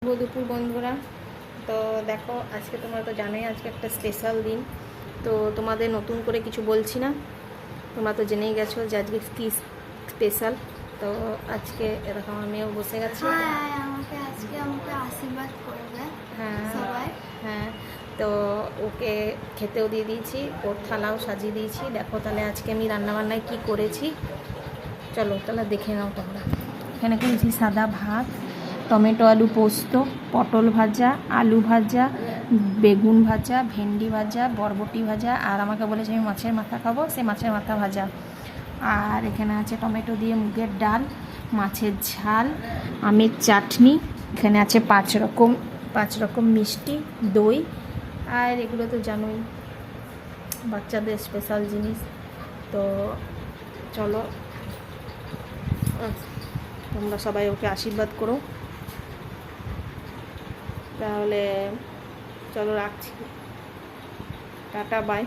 দুপুর বন্ধুরা, তো দেখো আজকে তোমরা তো জানোই আজকে একটা স্পেশাল দিন। তো তোমাদের নতুন করে কিছু বলছি না, তোমরা তো জেনেই গেছো যে আজকে কী স্পেশাল। তো আজকে এরকম আমার মেয়েও বসে গেছে। আমাকে আশীর্বাদ করবে হ্যাঁ সবাই। হ্যাঁ, তো ওকে খেতেও দিয়ে দিয়েছি, ওর থালাও সাজিয়ে দিয়েছি। দেখো তাহলে আজকে আমি রান্নাবান্নায় কি করেছি, চলো তাহলে দেখে নাও তোমরা। এখানে করেছি সাদা ভাত, টমেটো আলু পোস্ত, পটল ভাজা, আলু ভাজা, বেগুন ভাজা, ভেন্ডি ভাজা, বরবটি ভাজা, আর আমাকে বলেছে আমি মাছের মাথা খাবো, সে মাছের মাথা ভাজা। আর এখানে আছে টমেটো দিয়ে মুগের ডাল, মাছের ঝাল, আমের চাটনি, এখানে আছে পাঁচ রকম মিষ্টি, দই। আর এগুলো তো জানোই বাচ্চাদের স্পেশাল জিনিস। তো চলো তোমরা সবাই ওকে আশীর্বাদ করো। তাহলে চলো রাখছি, টাটা বাই।